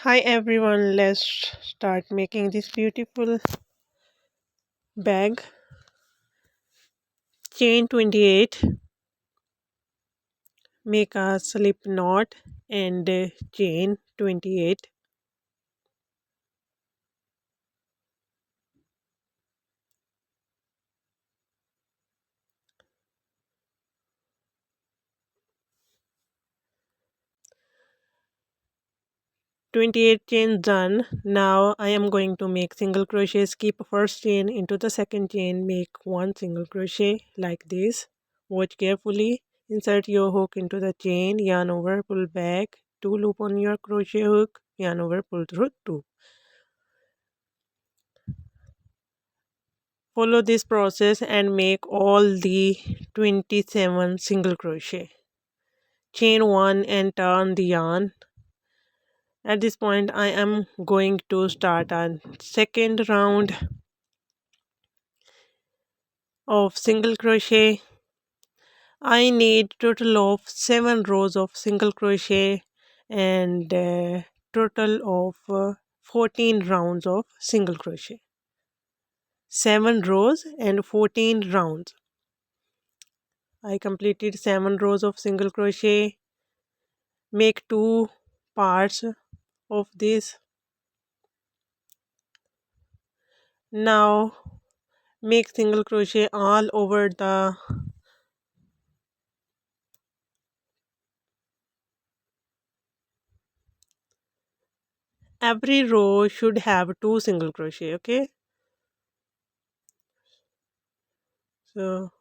Hi everyone, let's start making this beautiful bag. Chain 28, make a slip knot and chain 28. Twenty-eight chains done. Now I am going to make single crochet. Skip first chain into the second chain. Make one single crochet like this. Watch carefully. Insert your hook into the chain. Yarn over, pull back. Two loop on your crochet hook. Yarn over, pull through two. Follow this process and make all the 27 single crochet. Chain 1 and turn the yarn. At this point I am going to start a second round of single crochet. I need total of 7 rows of single crochet and total of 14 rounds of single crochet. 7 rows and 14 rounds. I completed 7 rows of single crochet. Make 2 parts of this. Now make single crochet all over the every row should have 2 single crochet. Okay, so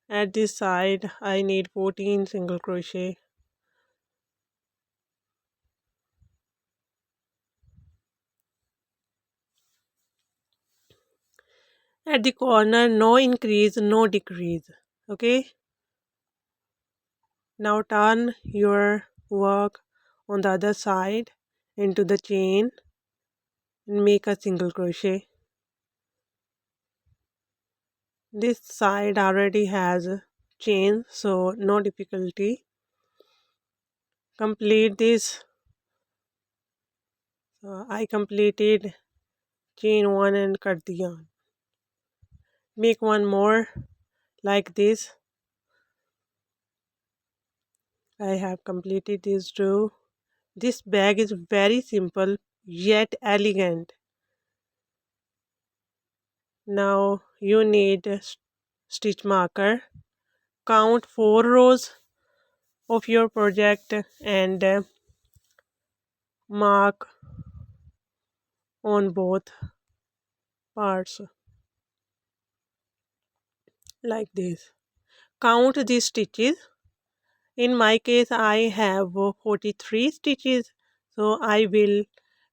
at this side I need 14 single crochet. At the corner, no increase, no decrease. Okay, now turn your work on the other side into the chain and make a single crochet. This side already has a chain, so no difficulty. Complete this. So I completed chain 1 and cut the yarn. Make one more like this. I have completed these two. This bag is very simple yet elegant. Now you need a stitch marker. Count 4 rows of your project and mark on both parts like this. Count the stitches. In my case I have 43 stitches, so I will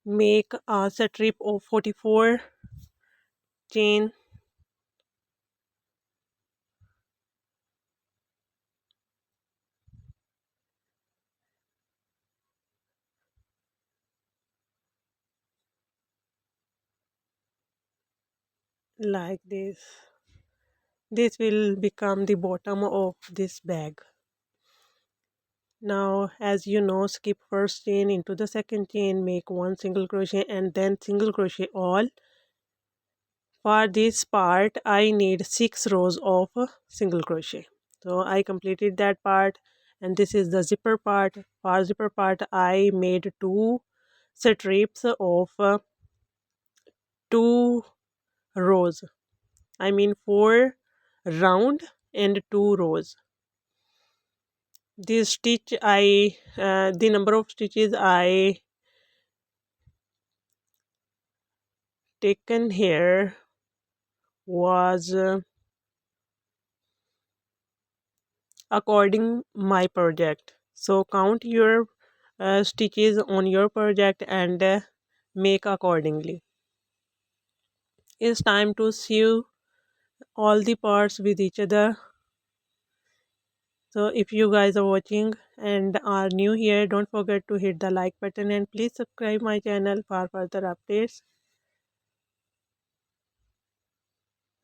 make a strip of 44 chain like this. This will become the bottom of this bag. Now as you know, skip first chain into the second chain, make one single crochet and then single crochet all. For this part I need 6 rows of single crochet, so I completed that part. And this is the zipper part. For zipper part I made 2 strips of 2 rows, I mean 4 round and 2 rows. This stitch I the number of stitches I taken here was according my project. So count your stitches on your project and make accordingly. It's time to sew all the parts with each other. So if you guys are watching and are new here, don't forget to hit the like button and please subscribe my channel for further updates.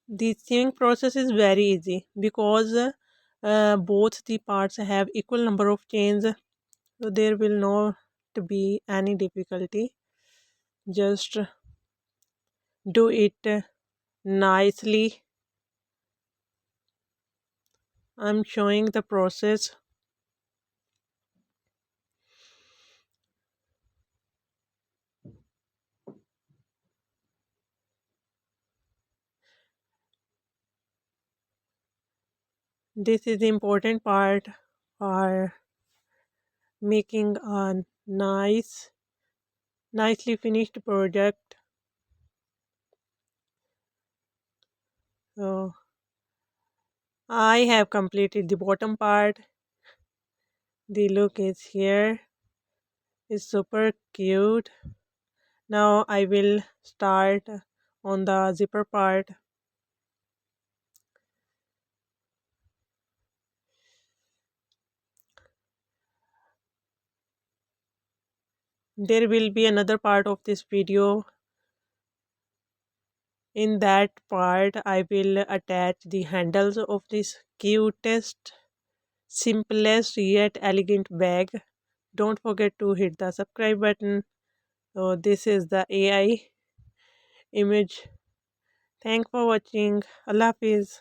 The sewing process is very easy because both the parts have equal number of chains, so there will no be any difficulty. Just do it nicely. I'm showing the process. This is the important part for making a nicely finished project. So I have completed the bottom part. The look is here. It's super cute. Now I will start on the zipper part. There will be another part of this video. In that part, I will attach the handles of this cutest, simplest yet elegant bag. Don't forget to hit the subscribe button. So this is the AI image. Thanks for watching. Allah Hafiz.